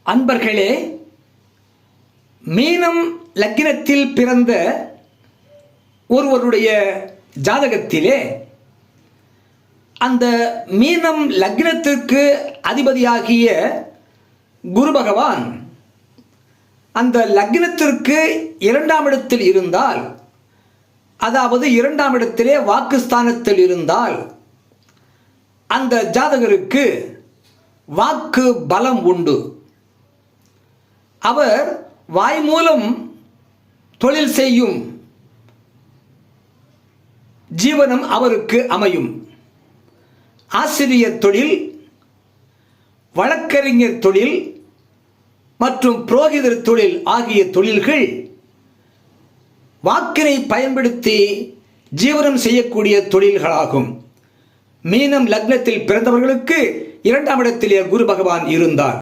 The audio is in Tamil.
அன்பர்களே, மீனம் லக்கினத்தில் பிறந்த ஒருவருடைய ஜாதகத்திலே அந்த மீனம் லக்கினத்திற்கு அதிபதியாகிய குரு பகவான் அந்த லக்கினத்திற்கு 2ஆம் இடத்தில் இருந்தால், அதாவது 2ஆம் இடத்திலே வாக்குஸ்தானத்தில் இருந்தால், அந்த ஜாதகருக்கு வாக்கு பலம் உண்டு. அவர் வாய் மூலம் தொழில் செய்யும் ஜீவனம் அவருக்கு அமையும். ஆசிரியர் தொழில், வழக்கறிஞர் தொழில் மற்றும் புரோகிதர் தொழில் ஆகிய தொழில்கள் வாக்கினை பயன்படுத்தி ஜீவனம் செய்யக்கூடிய தொழில்களாகும். மீனம் லக்னத்தில் பிறந்தவர்களுக்கு 2ஆம் இடத்திலே குரு பகவான் இருந்தார்.